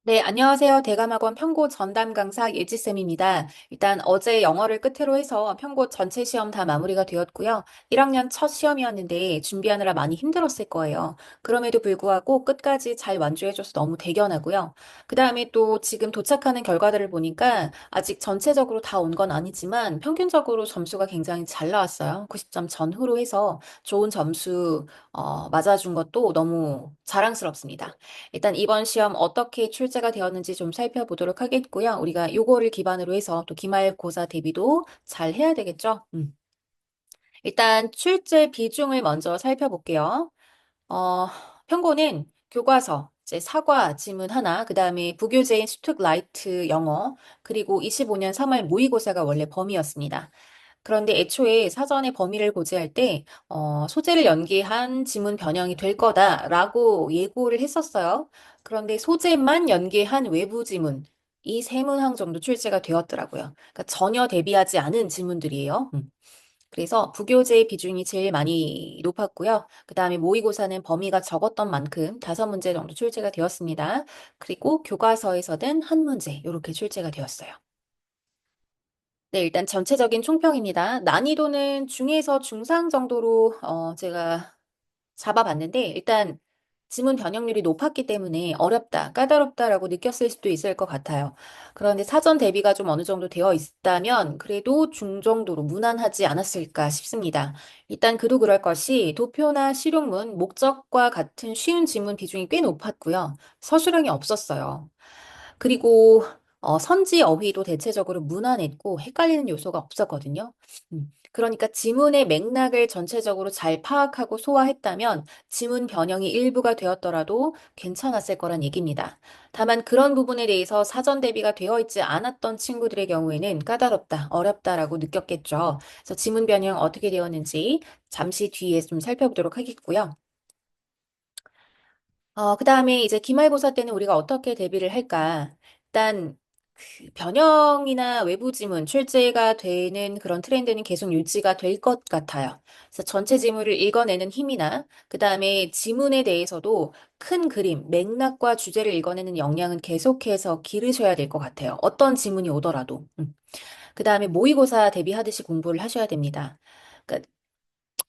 네, 안녕하세요. 대감학원 평고 전담 강사 예지쌤입니다. 일단 어제 영어를 끝으로 해서 평고 전체 시험 다 마무리가 되었고요. 1학년 첫 시험이었는데 준비하느라 많이 힘들었을 거예요. 그럼에도 불구하고 끝까지 잘 완주해줘서 너무 대견하고요. 그 다음에 또 지금 도착하는 결과들을 보니까 아직 전체적으로 다 온 건 아니지만 평균적으로 점수가 굉장히 잘 나왔어요. 90점 전후로 해서 좋은 점수 맞아준 것도 너무 자랑스럽습니다. 일단 이번 시험 어떻게 출제가 되었는지 좀 살펴보도록 하겠고요. 우리가 요거를 기반으로 해서 또 기말고사 대비도 잘 해야 되겠죠? 일단 출제 비중을 먼저 살펴볼게요. 어, 평고는 교과서, 이제 사과 지문 하나, 그 다음에 부교재인 스툭라이트 영어, 그리고 25년 3월 모의고사가 원래 범위였습니다. 그런데 애초에 사전에 범위를 고지할 때 소재를 연계한 지문 변형이 될 거다라고 예고를 했었어요. 그런데 소재만 연계한 외부 지문, 이 세 문항 정도 출제가 되었더라고요. 그러니까 전혀 대비하지 않은 지문들이에요. 그래서 부교재의 비중이 제일 많이 높았고요. 그 다음에 모의고사는 범위가 적었던 만큼 5문제 정도 출제가 되었습니다. 그리고 교과서에서는 한 문제 이렇게 출제가 되었어요. 네, 일단 전체적인 총평입니다. 난이도는 중에서 중상 정도로 제가 잡아봤는데 일단 지문 변형률이 높았기 때문에 어렵다, 까다롭다라고 느꼈을 수도 있을 것 같아요. 그런데 사전 대비가 좀 어느 정도 되어 있다면 그래도 중정도로 무난하지 않았을까 싶습니다. 일단 그도 그럴 것이 도표나 실용문, 목적과 같은 쉬운 지문 비중이 꽤 높았고요. 서술형이 없었어요. 그리고 선지 어휘도 대체적으로 무난했고 헷갈리는 요소가 없었거든요. 그러니까 지문의 맥락을 전체적으로 잘 파악하고 소화했다면 지문 변형이 일부가 되었더라도 괜찮았을 거란 얘기입니다. 다만 그런 부분에 대해서 사전 대비가 되어 있지 않았던 친구들의 경우에는 까다롭다, 어렵다라고 느꼈겠죠. 그래서 지문 변형 어떻게 되었는지 잠시 뒤에 좀 살펴보도록 하겠고요. 그 다음에 이제 기말고사 때는 우리가 어떻게 대비를 할까? 일단, 그 변형이나 외부 지문, 출제가 되는 그런 트렌드는 계속 유지가 될 것 같아요. 그래서 전체 지문을 읽어내는 힘이나, 그 다음에 지문에 대해서도 큰 그림, 맥락과 주제를 읽어내는 역량은 계속해서 기르셔야 될 것 같아요. 어떤 지문이 오더라도. 그 다음에 모의고사 대비하듯이 공부를 하셔야 됩니다. 그러니까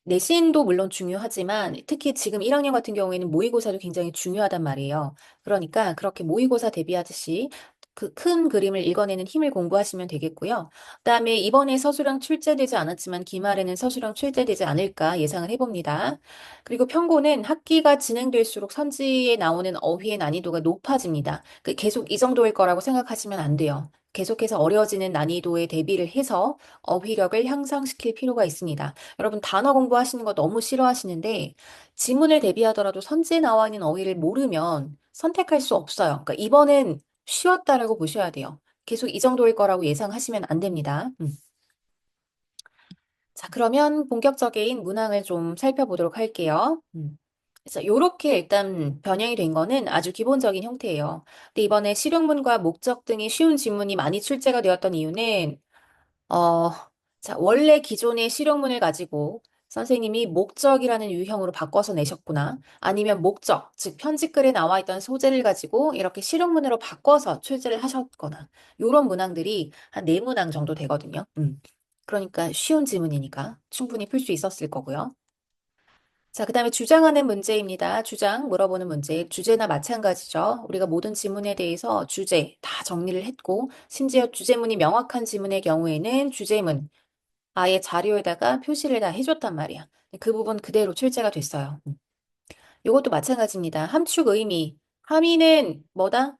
내신도 물론 중요하지만 특히 지금 1학년 같은 경우에는 모의고사도 굉장히 중요하단 말이에요. 그러니까 그렇게 모의고사 대비하듯이 그 큰 그림을 읽어내는 힘을 공부하시면 되겠고요. 그다음에 이번에 서술형 출제되지 않았지만 기말에는 서술형 출제되지 않을까 예상을 해봅니다. 그리고 평고는 학기가 진행될수록 선지에 나오는 어휘의 난이도가 높아집니다. 계속 이 정도일 거라고 생각하시면 안 돼요. 계속해서 어려워지는 난이도에 대비를 해서 어휘력을 향상시킬 필요가 있습니다. 여러분 단어 공부하시는 거 너무 싫어하시는데 지문을 대비하더라도 선지에 나와 있는 어휘를 모르면 선택할 수 없어요. 그러니까 이번엔 쉬웠다라고 보셔야 돼요. 계속 이 정도일 거라고 예상하시면 안 됩니다. 자, 그러면 본격적인 문항을 좀 살펴보도록 할게요. 그래서 요렇게 일단 변형이 된 거는 아주 기본적인 형태예요. 근데 이번에 실용문과 목적 등이 쉬운 지문이 많이 출제가 되었던 이유는 어, 자, 원래 기존의 실용문을 가지고 선생님이 목적이라는 유형으로 바꿔서 내셨구나. 아니면 목적, 즉 편집글에 나와 있던 소재를 가지고 이렇게 실용문으로 바꿔서 출제를 하셨거나 요런 문항들이 한 네 문항 정도 되거든요. 그러니까 쉬운 지문이니까 충분히 풀 수 있었을 거고요. 자, 그다음에 주장하는 문제입니다. 주장 물어보는 문제. 주제나 마찬가지죠. 우리가 모든 지문에 대해서 주제 다 정리를 했고 심지어 주제문이 명확한 지문의 경우에는 주제문 아예 자료에다가 표시를 다 해줬단 말이야. 그 부분 그대로 출제가 됐어요. 이것도 마찬가지입니다. 함축 의미. 함의는 뭐다?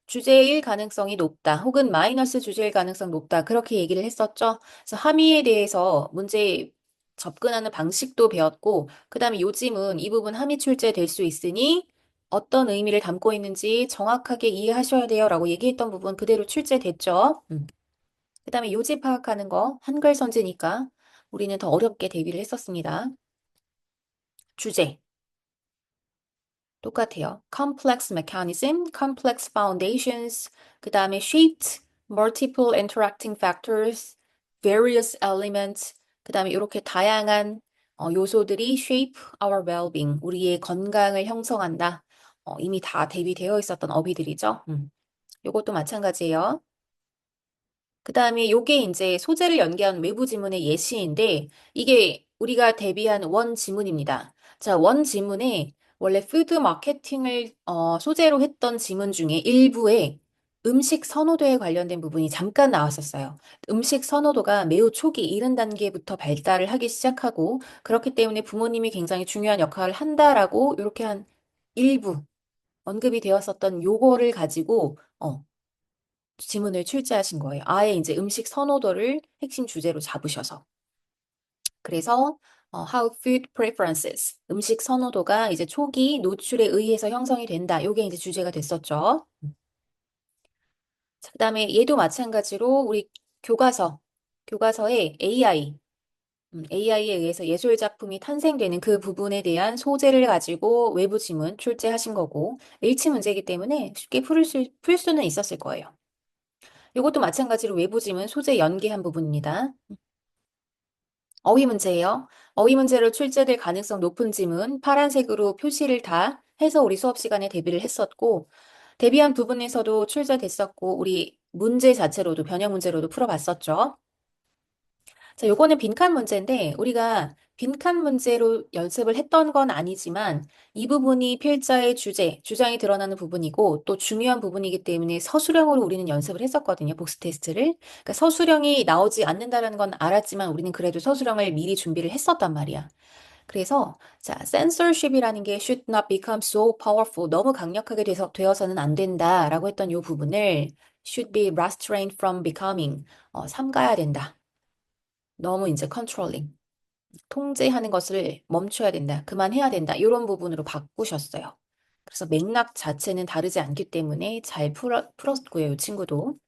주제일 가능성이 높다. 혹은 마이너스 주제일 가능성 높다. 그렇게 얘기를 했었죠. 그래서 함의에 대해서 문제 접근하는 방식도 배웠고, 그 다음에 요즘은 이 부분 함의 출제될 수 있으니 어떤 의미를 담고 있는지 정확하게 이해하셔야 돼요. 라고 얘기했던 부분 그대로 출제됐죠. 그 다음에 요지 파악하는 거, 한글 선지니까 우리는 더 어렵게 대비를 했었습니다. 주제, 똑같아요. complex mechanism, complex foundations, 그 다음에 shaped, multiple interacting factors, various elements, 그 다음에 이렇게 다양한 요소들이 shape our well-being, 우리의 건강을 형성한다. 이미 다 대비되어 있었던 어휘들이죠. 요것도 마찬가지예요. 그 다음에 요게 이제 소재를 연계한 외부 지문의 예시인데 이게 우리가 대비한 원 지문입니다. 자, 원 지문에 원래 푸드 마케팅을 소재로 했던 지문 중에 일부에 음식 선호도에 관련된 부분이 잠깐 나왔었어요. 음식 선호도가 매우 초기 이른 단계부터 발달을 하기 시작하고 그렇기 때문에 부모님이 굉장히 중요한 역할을 한다라고 이렇게 한 일부 언급이 되었었던 요거를 가지고 지문을 출제하신 거예요. 아예 이제 음식 선호도를 핵심 주제로 잡으셔서. 그래서 How food preferences, 음식 선호도가 이제 초기 노출에 의해서 형성이 된다. 요게 이제 주제가 됐었죠. 자, 그다음에 얘도 마찬가지로 우리 교과서에 AI에 의해서 예술 작품이 탄생되는 그 부분에 대한 소재를 가지고 외부 지문 출제하신 거고 일치 문제이기 때문에 쉽게 풀 수는 있었을 거예요. 이것도 마찬가지로 외부 지문 소재 연계한 부분입니다. 어휘 문제예요. 어휘 문제로 출제될 가능성 높은 지문 파란색으로 표시를 다 해서 우리 수업 시간에 대비를 했었고 대비한 부분에서도 출제됐었고 우리 문제 자체로도 변형 문제로도 풀어봤었죠. 자, 요거는 빈칸 문제인데 우리가 빈칸 문제로 연습을 했던 건 아니지만 이 부분이 필자의 주장이 드러나는 부분이고 또 중요한 부분이기 때문에 서술형으로 우리는 연습을 했었거든요. 복수 테스트를. 그러니까 서술형이 나오지 않는다라는 건 알았지만 우리는 그래도 서술형을 미리 준비를 했었단 말이야. 그래서 자, censorship이라는 게 should not become so powerful. 너무 강력하게 되어서는 안 된다라고 했던 요 부분을 should be restrained from becoming. 삼가야 된다. 너무 이제 컨트롤링, 통제하는 것을 멈춰야 된다, 그만해야 된다, 이런 부분으로 바꾸셨어요. 그래서 맥락 자체는 다르지 않기 때문에 잘 풀었고요, 이 친구도.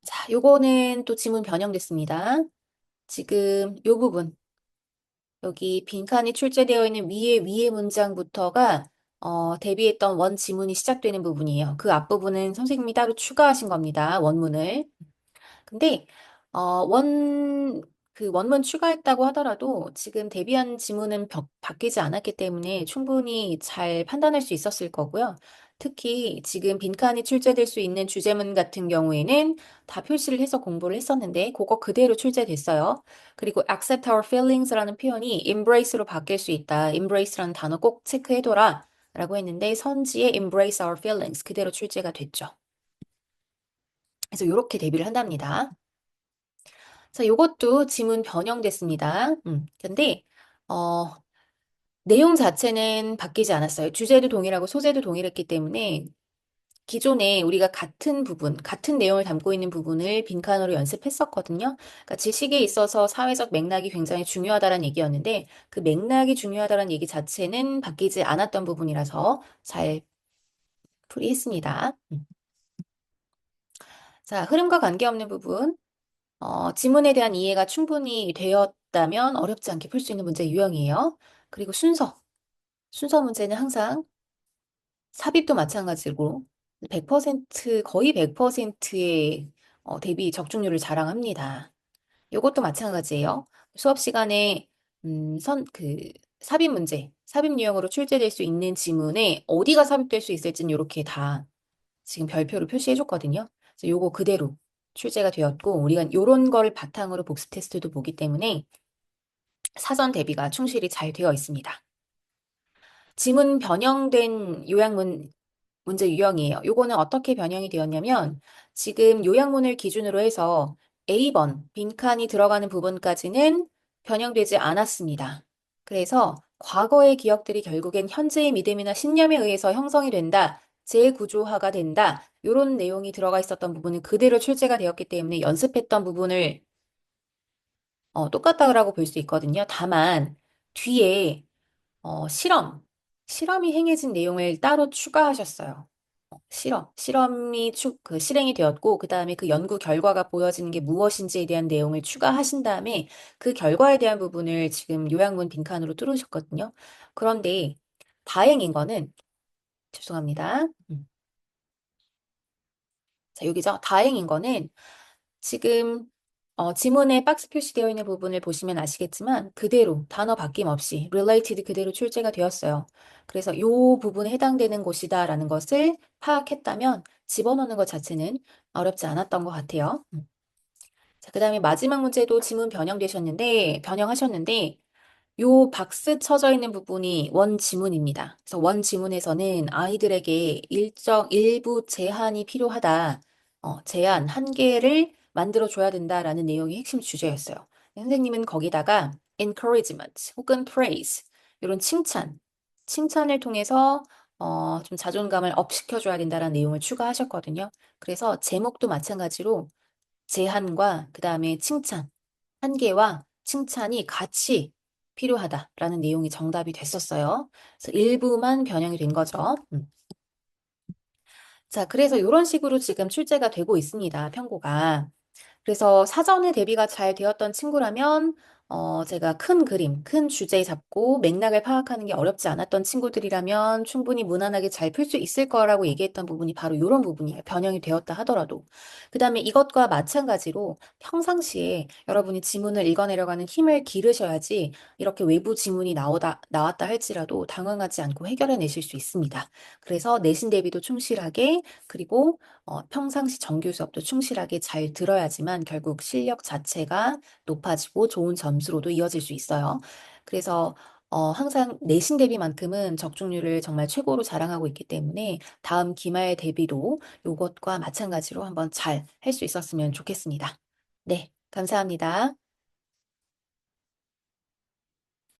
자, 요거는 또 지문 변형됐습니다. 지금 요 부분, 여기 빈칸이 출제되어 있는 위의 문장부터가 대비했던 원 지문이 시작되는 부분이에요. 그 앞부분은 선생님이 따로 추가하신 겁니다, 원문을. 근데 어, 원, 그 원문 추가했다고 하더라도 지금 대비한 지문은 바뀌지 않았기 때문에 충분히 잘 판단할 수 있었을 거고요. 특히 지금 빈칸이 출제될 수 있는 주제문 같은 경우에는 다 표시를 해서 공부를 했었는데 그거 그대로 출제됐어요. 그리고 accept our feelings라는 표현이 embrace로 바뀔 수 있다. embrace라는 단어 꼭 체크해둬라 라고 했는데 선지에 embrace our feelings 그대로 출제가 됐죠. 그래서 이렇게 대비를 한답니다. 자, 요것도 지문 변형됐습니다. 근데, 어, 내용 자체는 바뀌지 않았어요. 주제도 동일하고 소재도 동일했기 때문에 기존에 우리가 같은 부분, 같은 내용을 담고 있는 부분을 빈칸으로 연습했었거든요. 그러니까 지식에 있어서 사회적 맥락이 굉장히 중요하다는 얘기였는데 그 맥락이 중요하다는 얘기 자체는 바뀌지 않았던 부분이라서 잘 풀이했습니다. 자, 흐름과 관계없는 부분. 지문에 대한 이해가 충분히 되었다면 어렵지 않게 풀 수 있는 문제 유형이에요. 그리고 순서 문제는 항상 삽입도 마찬가지고 100% 거의 100%의 대비 적중률을 자랑합니다. 이것도 마찬가지예요. 수업 시간에 삽입 문제, 삽입 유형으로 출제될 수 있는 지문에 어디가 삽입될 수 있을지는 이렇게 다 지금 별표로 표시해 줬거든요. 그래서 요거 그대로 출제가 되었고 우리가 요런 걸 바탕으로 복습 테스트도 보기 때문에 사전 대비가 충실히 잘 되어 있습니다. 지문 변형된 요약문 문제 유형이에요. 요거는 어떻게 변형이 되었냐면 지금 요약문을 기준으로 해서 A번 빈칸이 들어가는 부분까지는 변형되지 않았습니다. 그래서 과거의 기억들이 결국엔 현재의 믿음이나 신념에 의해서 형성이 된다. 재구조화가 된다. 이런 내용이 들어가 있었던 부분은 그대로 출제가 되었기 때문에 연습했던 부분을 똑같다고 볼 수 있거든요. 다만 뒤에 실험이 행해진 내용을 따로 추가하셨어요. 실험이 실행이 되었고, 그 다음에 그 연구 결과가 보여지는 게 무엇인지에 대한 내용을 추가하신 다음에 그 결과에 대한 부분을 지금 요약문 빈칸으로 뚫으셨거든요. 그런데 다행인 거는, 죄송합니다. 자, 여기죠. 다행인 거는 지금 지문에 박스 표시되어 있는 부분을 보시면 아시겠지만 그대로 단어 바뀜 없이 related 그대로 출제가 되었어요. 그래서 이 부분에 해당되는 곳이다라는 것을 파악했다면 집어넣는 것 자체는 어렵지 않았던 것 같아요. 자, 그다음에 마지막 문제도 지문 변형하셨는데 요 박스 쳐져 있는 부분이 원 지문입니다. 그래서 원 지문에서는 아이들에게 일부 제한이 필요하다. 제한 한 개를 만들어 줘야 된다라는 내용이 핵심 주제였어요. 선생님은 거기다가 encouragement 혹은 praise 이런 칭찬을 통해서 좀 자존감을 업시켜 줘야 된다라는 내용을 추가하셨거든요. 그래서 제목도 마찬가지로 제한과 그다음에 칭찬 한계와 칭찬이 같이 필요하다라는 내용이 정답이 됐었어요. 그래서 일부만 변형이 된 거죠. 자, 그래서 이런 식으로 지금 출제가 되고 있습니다. 편고가. 그래서 사전에 대비가 잘 되었던 친구라면 제가 큰 그림, 큰 주제 잡고 맥락을 파악하는 게 어렵지 않았던 친구들이라면 충분히 무난하게 잘 풀 수 있을 거라고 얘기했던 부분이 바로 이런 부분이에요. 변형이 되었다 하더라도. 그 다음에 이것과 마찬가지로 평상시에 여러분이 지문을 읽어내려가는 힘을 기르셔야지 이렇게 외부 지문이 나왔다 할지라도 당황하지 않고 해결해내실 수 있습니다. 그래서 내신 대비도 충실하게 그리고 평상시 정규 수업도 충실하게 잘 들어야지만 결국 실력 자체가 높아지고 좋은 점수로도 이어질 수 있어요. 그래서 항상 내신 대비만큼은 적중률을 정말 최고로 자랑하고 있기 때문에 다음 기말 대비도 요것과 마찬가지로 한번 잘 할 수 있었으면 좋겠습니다. 네, 감사합니다.